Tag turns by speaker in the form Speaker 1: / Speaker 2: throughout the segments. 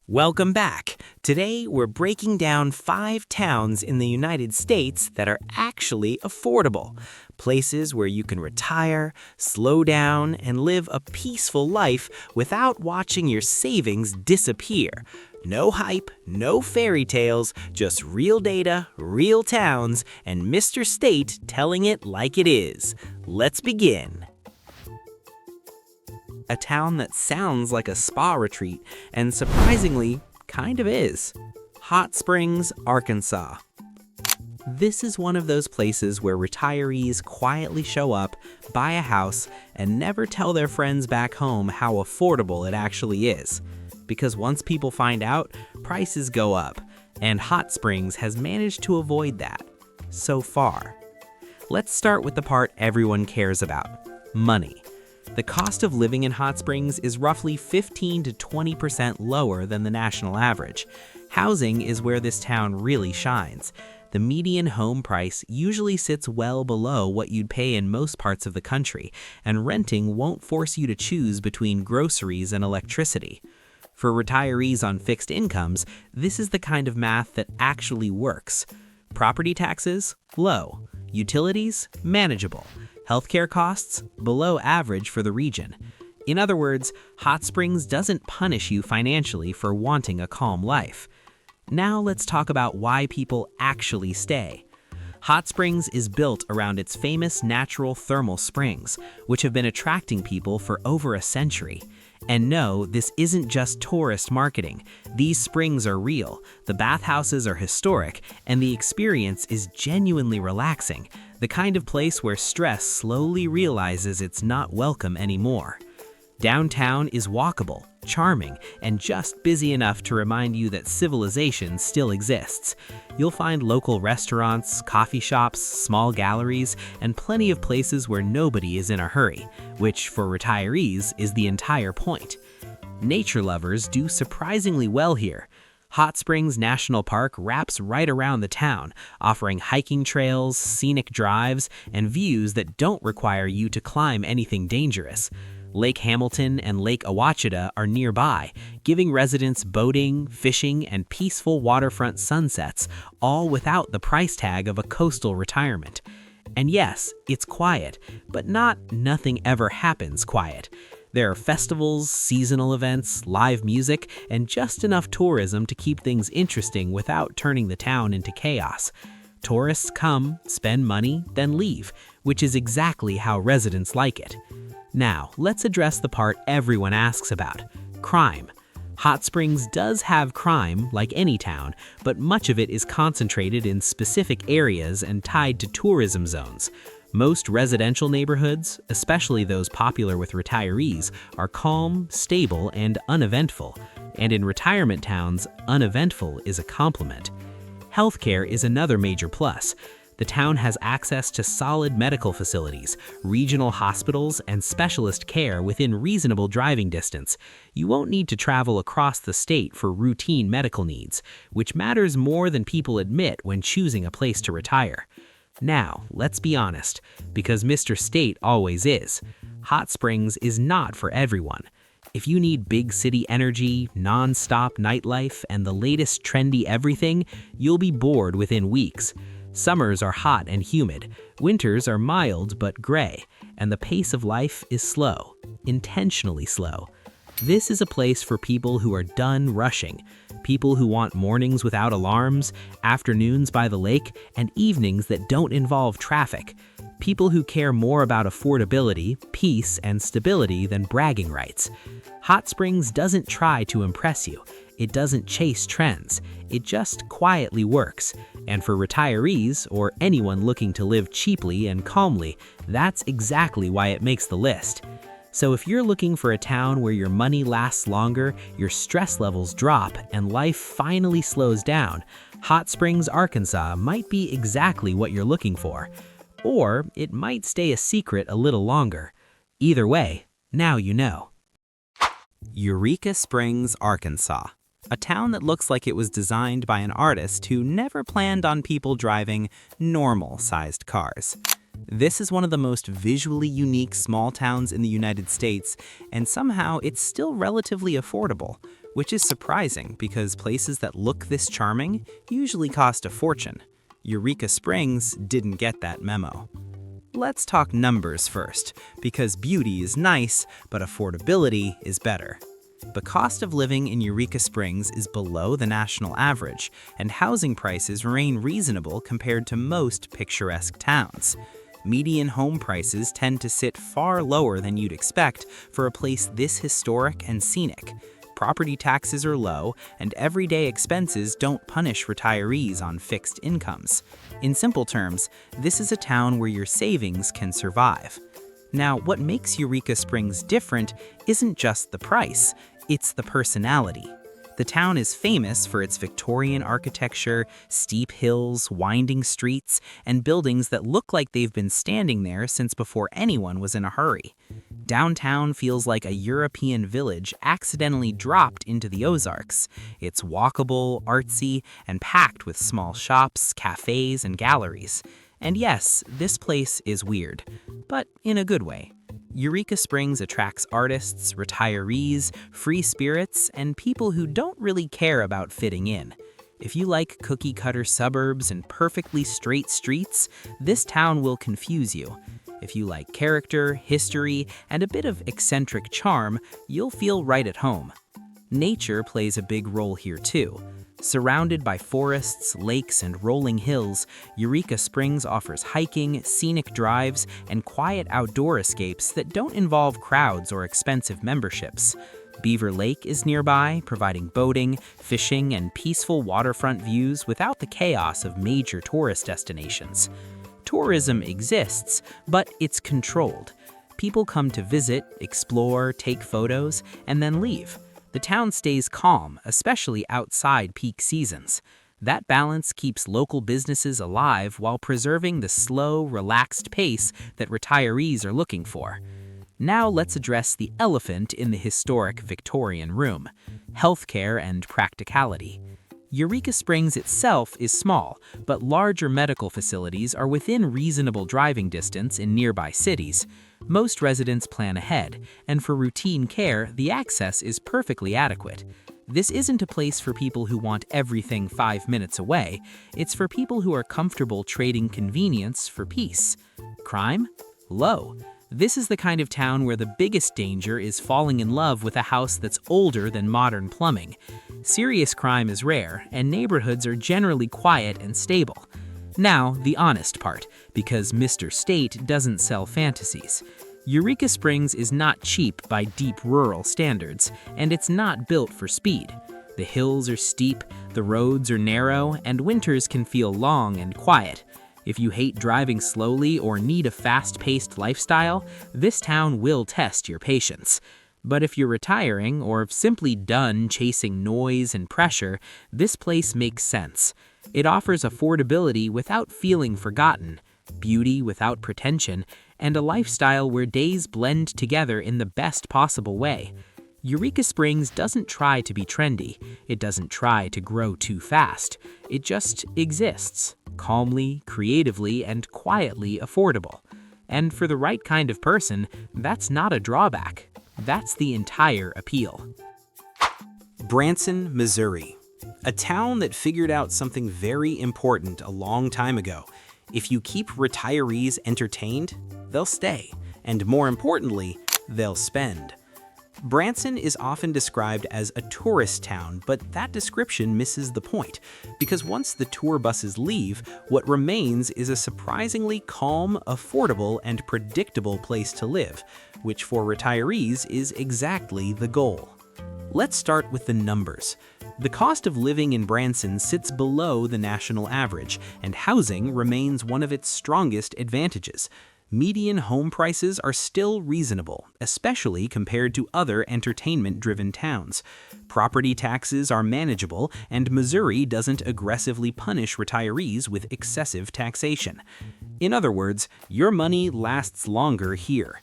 Speaker 1: Welcome back. Today, we're breaking down 5 towns in the United States that are actually affordable. Places where you can retire, slow down, and live a peaceful life without watching your savings disappear. No hype, no fairy tales, just real data, real towns, and Mr. State telling it like it is. Let's begin. A town that sounds like a spa retreat, and surprisingly, kind of is. Hot Springs, Arkansas. This is one of those places where retirees quietly show up, buy a house, and never tell their friends back home how affordable it actually is. Because once people find out, prices go up, and Hot Springs has managed to avoid that. So far. Let's start with the part everyone cares about: money. The cost of living in Hot Springs is roughly 15 to 20% lower than the national average. Housing is where this town really shines. The median home price usually sits well below what you'd pay in most parts of the country, and renting won't force you to choose between groceries and electricity. For retirees on fixed incomes, this is the kind of math that actually works. Property taxes? Low. Utilities? Manageable. Healthcare costs? Below average for the region. In other words, Hot Springs doesn't punish you financially for wanting a calm life. Now let's talk about why people actually stay. Hot Springs is built around its famous natural thermal springs, which have been attracting people for over a century. And no, this isn't just tourist marketing. These springs are real, the bathhouses are historic, and the experience is genuinely relaxing, the kind of place where stress slowly realizes it's not welcome anymore. Downtown is walkable, charming, and just busy enough to remind you that civilization still exists. You'll find local restaurants, coffee shops, small galleries, and plenty of places where nobody is in a hurry, which for retirees is the entire point. Nature lovers do surprisingly well here. Hot Springs National Park wraps right around the town, offering hiking trails, scenic drives, and views that don't require you to climb anything dangerous. Lake Hamilton and Lake Ouachita are nearby, giving residents boating, fishing, and peaceful waterfront sunsets, all without the price tag of a coastal retirement. And yes, it's quiet, but not nothing ever happens quiet. There are festivals, seasonal events, live music, and just enough tourism to keep things interesting without turning the town into chaos. Tourists come, spend money, then leave, which is exactly how residents like it. Now, let's address the part everyone asks about: crime. Hot Springs does have crime, like any town, but much of it is concentrated in specific areas and tied to tourism zones. Most residential neighborhoods, especially those popular with retirees, are calm, stable, and uneventful. And in retirement towns, uneventful is a compliment. Healthcare is another major plus. The town has access to solid medical facilities, regional hospitals, and specialist care within reasonable driving distance. You won't need to travel across the state for routine medical needs, which matters more than people admit when choosing a place to retire. Now, let's be honest, because Mr. State always is. Hot Springs is not for everyone. If you need big city energy, non-stop nightlife, and the latest trendy everything, you'll be bored within weeks. Summers are hot and humid, winters are mild but gray, and the pace of life is slow, intentionally slow. This is a place for people who are done rushing, people who want mornings without alarms, afternoons by the lake, and evenings that don't involve traffic. People who care more about affordability, peace, and stability than bragging rights. Hot Springs doesn't try to impress you. It doesn't chase trends. It just quietly works. And for retirees, or anyone looking to live cheaply and calmly, that's exactly why it makes the list. So if you're looking for a town where your money lasts longer, your stress levels drop, and life finally slows down, Hot Springs, Arkansas might be exactly what you're looking for. Or it might stay a secret a little longer. Either way, now you know. Eureka Springs, Arkansas. A town that looks like it was designed by an artist who never planned on people driving normal-sized cars. This is one of the most visually unique small towns in the United States, and somehow it's still relatively affordable, which is surprising because places that look this charming usually cost a fortune. Eureka Springs didn't get that memo. Let's talk numbers first, because beauty is nice, but affordability is better. The cost of living in Eureka Springs is below the national average, and housing prices remain reasonable compared to most picturesque towns. Median home prices tend to sit far lower than you'd expect for a place this historic and scenic. Property taxes are low, and everyday expenses don't punish retirees on fixed incomes. In simple terms, this is a town where your savings can survive. Now, what makes Eureka Springs different isn't just the price, it's the personality. The town is famous for its Victorian architecture, steep hills, winding streets, and buildings that look like they've been standing there since before anyone was in a hurry. Downtown feels like a European village accidentally dropped into the Ozarks. It's walkable, artsy, and packed with small shops, cafes, and galleries. And yes, this place is weird, but in a good way. Eureka Springs attracts artists, retirees, free spirits, and people who don't really care about fitting in. If you like cookie-cutter suburbs and perfectly straight streets, this town will confuse you. If you like character, history, and a bit of eccentric charm, you'll feel right at home. Nature plays a big role here too. Surrounded by forests, lakes, and rolling hills, Eureka Springs offers hiking, scenic drives, and quiet outdoor escapes that don't involve crowds or expensive memberships. Beaver Lake is nearby, providing boating, fishing, and peaceful waterfront views without the chaos of major tourist destinations. Tourism exists, but it's controlled. People come to visit, explore, take photos, and then leave. The town stays calm, especially outside peak seasons. That balance keeps local businesses alive while preserving the slow, relaxed pace that retirees are looking for. Now let's address the elephant in the historic Victorian room: healthcare and practicality. Eureka Springs itself is small, but larger medical facilities are within reasonable driving distance in nearby cities. Most residents plan ahead, and for routine care, the access is perfectly adequate. This isn't a place for people who want everything 5 minutes away. It's for people who are comfortable trading convenience for peace. Crime? Low. This is the kind of town where the biggest danger is falling in love with a house that's older than modern plumbing. Serious crime is rare, and neighborhoods are generally quiet and stable. Now, the honest part, because Mr. State doesn't sell fantasies. Eureka Springs is not cheap by deep rural standards, and it's not built for speed. The hills are steep, the roads are narrow, and winters can feel long and quiet. If you hate driving slowly or need a fast-paced lifestyle, this town will test your patience. But if you're retiring or simply done chasing noise and pressure, this place makes sense. It offers affordability without feeling forgotten, beauty without pretension, and a lifestyle where days blend together in the best possible way. Eureka Springs doesn't try to be trendy. It doesn't try to grow too fast. It just exists, calmly, creatively, and quietly affordable. And for the right kind of person, that's not a drawback. That's the entire appeal.
Speaker 2: Branson, Missouri. A town that figured out something very important a long time ago. If you keep retirees entertained, they'll stay. And more importantly, they'll spend. Branson is often described as a tourist town, but that description misses the point, because once the tour buses leave, what remains is a surprisingly calm, affordable, and predictable place to live, which for retirees is exactly the goal. Let's start with the numbers. The cost of living in Branson sits below the national average, and housing remains one of its strongest advantages. Median home prices are still reasonable, especially compared to other entertainment-driven towns. Property taxes are manageable, and Missouri doesn't aggressively punish retirees with excessive taxation. In other words, your money lasts longer here.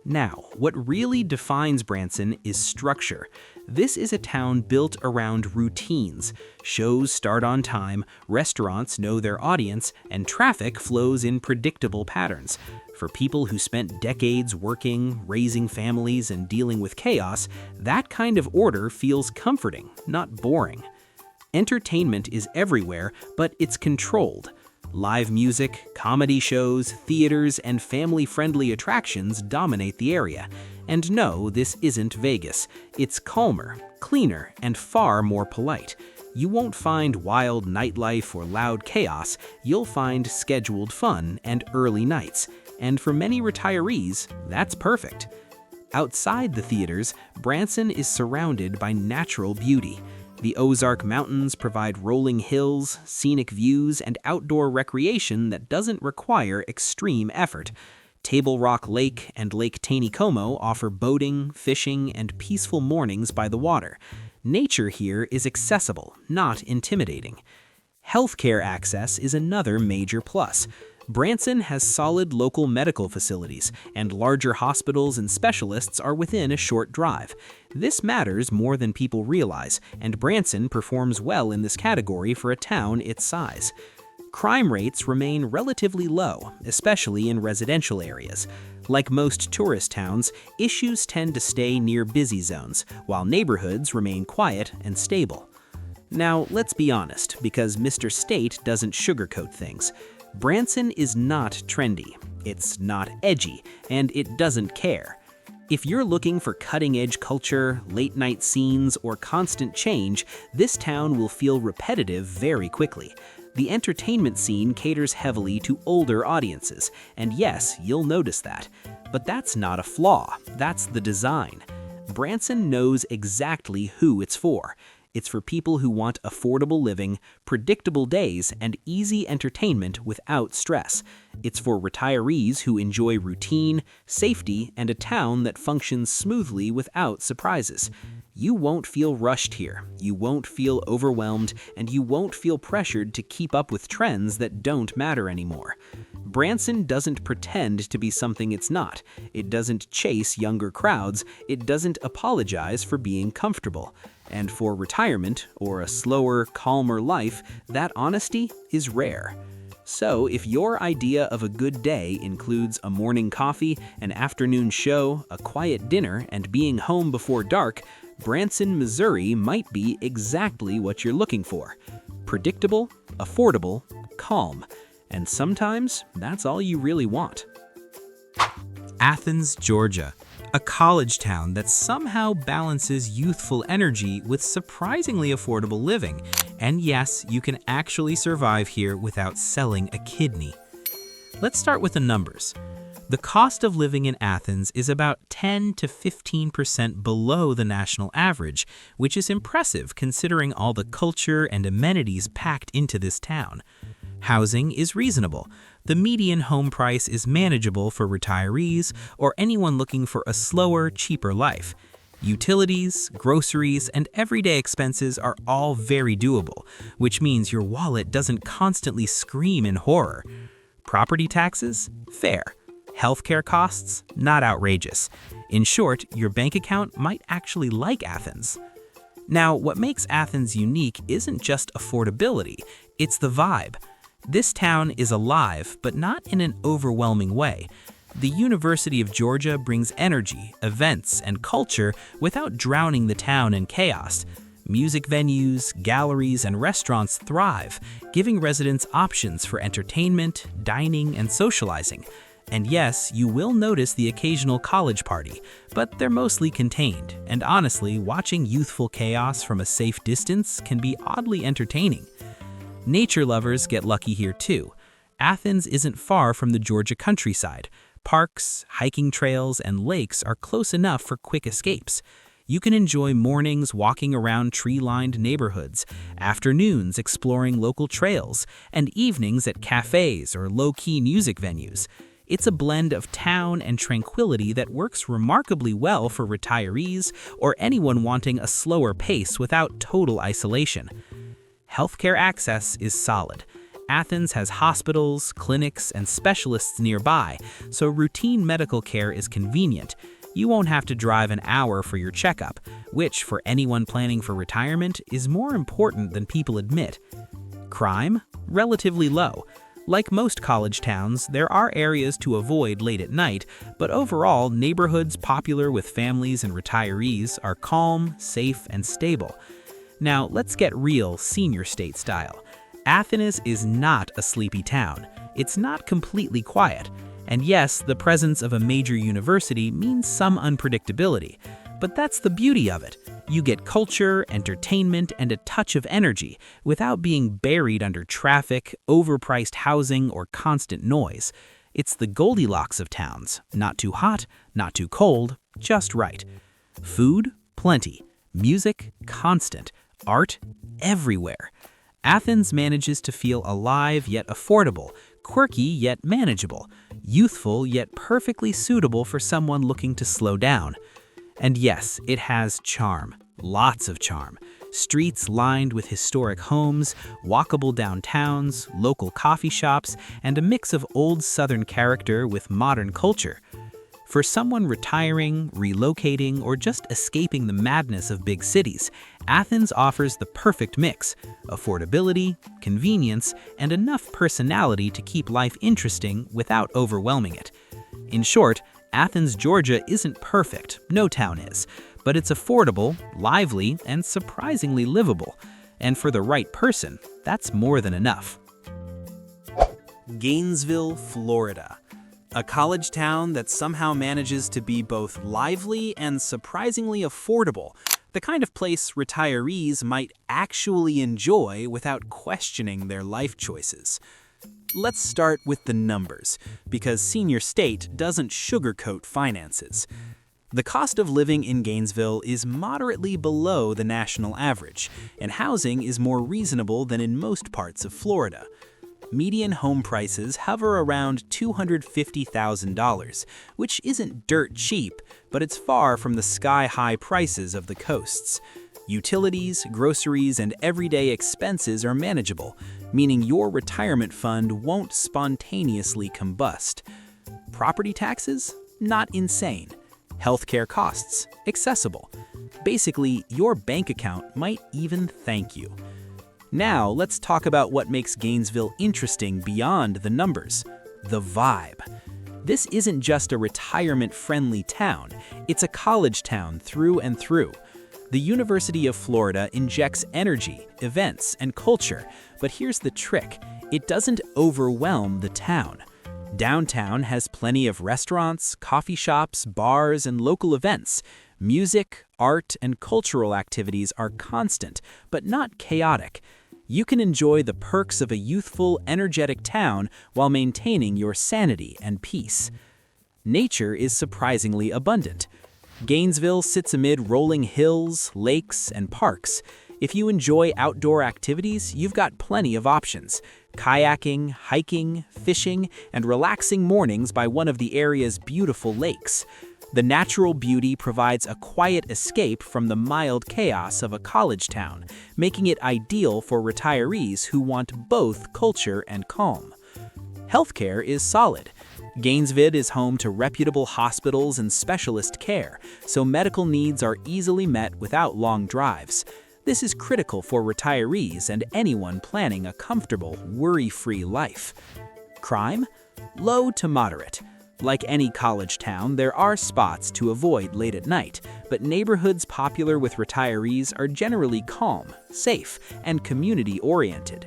Speaker 2: Now, what really defines Branson is structure. This is a town built around routines. Shows start on time, restaurants know their audience, and traffic flows in predictable patterns. For people who spent decades working, raising families, and dealing with chaos, that kind of order feels comforting, not boring. Entertainment is everywhere, but it's controlled. Live music, comedy shows, theaters, and family-friendly attractions dominate the area. And no, this isn't Vegas. It's calmer, cleaner, and far more polite. You won't find wild nightlife or loud chaos. You'll find scheduled fun and early nights. And for many retirees, that's perfect. Outside the theaters, Branson is surrounded by natural beauty. The Ozark Mountains provide rolling hills, scenic views, and outdoor recreation that doesn't require extreme effort. Table Rock Lake and Lake Taneycomo offer boating, fishing, and peaceful mornings by the water. Nature here is accessible, not intimidating. Healthcare access is another major plus. Branson has solid local medical facilities, and larger hospitals and specialists are within a short drive. This matters more than people realize, and Branson performs well in this category for a town its size. Crime rates remain relatively low, especially in residential areas. Like most tourist towns, issues tend to stay near busy zones, while neighborhoods remain quiet and stable. Now, let's be honest, because Mr. State doesn't sugarcoat things. Branson is not trendy, it's not edgy, and it doesn't care. If you're looking for cutting-edge culture, late-night scenes, or constant change, this town will feel repetitive very quickly. The entertainment scene caters heavily to older audiences, and yes, you'll notice that. But that's not a flaw, that's the design. Branson knows exactly who it's for. It's for people who want affordable living, predictable days, and easy entertainment without stress. It's for retirees who enjoy routine, safety, and a town that functions smoothly without surprises. You won't feel rushed here, you won't feel overwhelmed, and you won't feel pressured to keep up with trends that don't matter anymore. Branson doesn't pretend to be something it's not. It doesn't chase younger crowds. It doesn't apologize for being comfortable. And for retirement, or a slower, calmer life, that honesty is rare. So if your idea of a good day includes a morning coffee, an afternoon show, a quiet dinner, and being home before dark, Branson, Missouri might be exactly what you're looking for. Predictable, affordable, calm. And sometimes that's all you really want. Athens, Georgia. A college town that somehow balances youthful energy with surprisingly affordable living. And yes, you can actually survive here without selling a kidney. Let's start with the numbers. The cost of living in Athens is about 10 to 15% below the national average, which is impressive considering all the culture and amenities packed into this town. Housing is reasonable. The median home price is manageable for retirees or anyone looking for a slower, cheaper life. Utilities, groceries, and everyday expenses are all very doable, which means your wallet doesn't constantly scream in horror. Property taxes? Fair. Healthcare costs? Not outrageous. In short, your bank account might actually like Athens. Now, what makes Athens unique isn't just affordability, it's the vibe. This town is alive, but not in an overwhelming way. The University of Georgia brings energy, events, and culture without drowning the town in chaos. Music venues, galleries, and restaurants thrive, giving residents options for entertainment, dining, and socializing. And yes, you will notice the occasional college party, but they're mostly contained, and honestly, watching youthful chaos from a safe distance can be oddly entertaining. Nature lovers get lucky here too. Athens isn't far from the Georgia countryside. Parks, hiking trails, and lakes are close enough for quick escapes. You can enjoy mornings walking around tree-lined neighborhoods, afternoons exploring local trails, and evenings at cafes or low-key music venues. It's a blend of town and tranquility that works remarkably well for retirees or anyone wanting a slower pace without total isolation. Healthcare access is solid. Athens has hospitals, clinics, and specialists nearby, so routine medical care is convenient. You won't have to drive an hour for your checkup, which for anyone planning for retirement is more important than people admit. Crime? Relatively low. Like most college towns, there are areas to avoid late at night, but overall, neighborhoods popular with families and retirees are calm, safe, and stable. Now, let's get real senior state style. Athens is not a sleepy town. It's not completely quiet. And yes, the presence of a major university means some unpredictability. But that's the beauty of it. You get culture, entertainment, and a touch of energy without being buried under traffic, overpriced housing, or constant noise. It's the Goldilocks of towns. Not too hot, not too cold, just right. Food? Plenty. Music? Constant. Art? Everywhere. Athens manages to feel alive yet affordable, quirky yet manageable, youthful yet perfectly suitable for someone looking to slow down. And yes, it has charm, lots of charm. Streets lined with historic homes, walkable downtowns, local coffee shops, and a mix of old Southern character with modern culture. For someone retiring, relocating, or just escaping the madness of big cities, Athens offers the perfect mix: affordability, convenience, and enough personality to keep life interesting without overwhelming it. In short, Athens, Georgia isn't perfect, no town is, but it's affordable, lively, and surprisingly livable. And for the right person, that's more than enough.
Speaker 1: Gainesville, Florida. A college town that somehow manages to be both lively and surprisingly affordable, the kind of place retirees might actually enjoy without questioning their life choices. Let's start with the numbers, because senior state doesn't sugarcoat finances. The cost of living in Gainesville is moderately below the national average, and housing is more reasonable than in most parts of Florida. Median home prices hover around $250,000, which isn't dirt cheap, but it's far from the sky-high prices of the coasts. Utilities, groceries, and everyday expenses are manageable, meaning your retirement fund won't spontaneously combust. Property taxes? Not insane. Healthcare costs? Accessible. Basically, your bank account might even thank you. Now, let's talk about what makes Gainesville interesting beyond the numbers: the vibe. This isn't just a retirement-friendly town, it's a college town through and through. The University of Florida injects energy, events, and culture, but here's the trick: it doesn't overwhelm the town. Downtown has plenty of restaurants, coffee shops, bars, and local events. Music, art, and cultural activities are constant, but not chaotic. You can enjoy the perks of a youthful, energetic town while maintaining your sanity and peace. Nature is surprisingly abundant. Gainesville sits amid rolling hills, lakes, and parks. If you enjoy outdoor activities, you've got plenty of options: kayaking, hiking, fishing, and relaxing mornings by one of the area's beautiful lakes. The natural beauty provides a quiet escape from the mild chaos of a college town, making it ideal for retirees who want both culture and calm. Healthcare is solid. Gainesville is home to reputable hospitals and specialist care, so medical needs are easily met without long drives. This is critical for retirees and anyone planning a comfortable, worry-free life. Crime? Low to moderate. Like any college town, there are spots to avoid late at night, but neighborhoods popular with retirees are generally calm, safe, and community-oriented.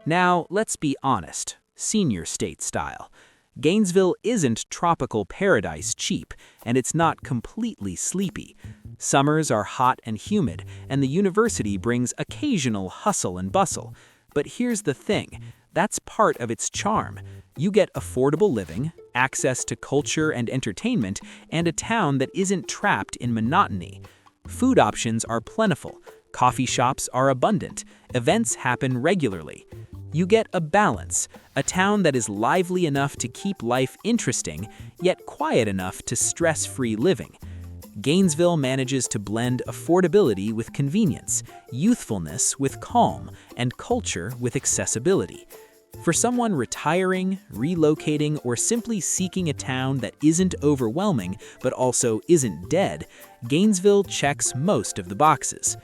Speaker 1: Now, let's be honest, senior state style. Gainesville isn't tropical paradise cheap, and it's not completely sleepy. Summers are hot and humid, and the university brings occasional hustle and bustle. But here's the thing, that's part of its charm. You get affordable living, access to culture and entertainment, and a town that isn't trapped in monotony. Food options are plentiful, coffee shops are abundant, events happen regularly. You get a balance, a town that is lively enough to keep life interesting, yet quiet enough to stress-free living. Gainesville manages to blend affordability with convenience, youthfulness with calm, and culture with accessibility. For someone retiring, relocating, or simply seeking a town that isn't overwhelming but also isn't dead, Gainesville checks most of the boxes.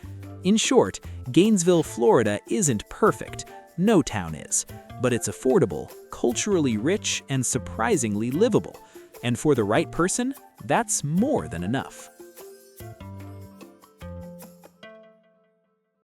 Speaker 1: In short, Gainesville, Florida isn't perfect. No town is. But it's affordable, culturally rich, and surprisingly livable. And for the right person, that's more than enough.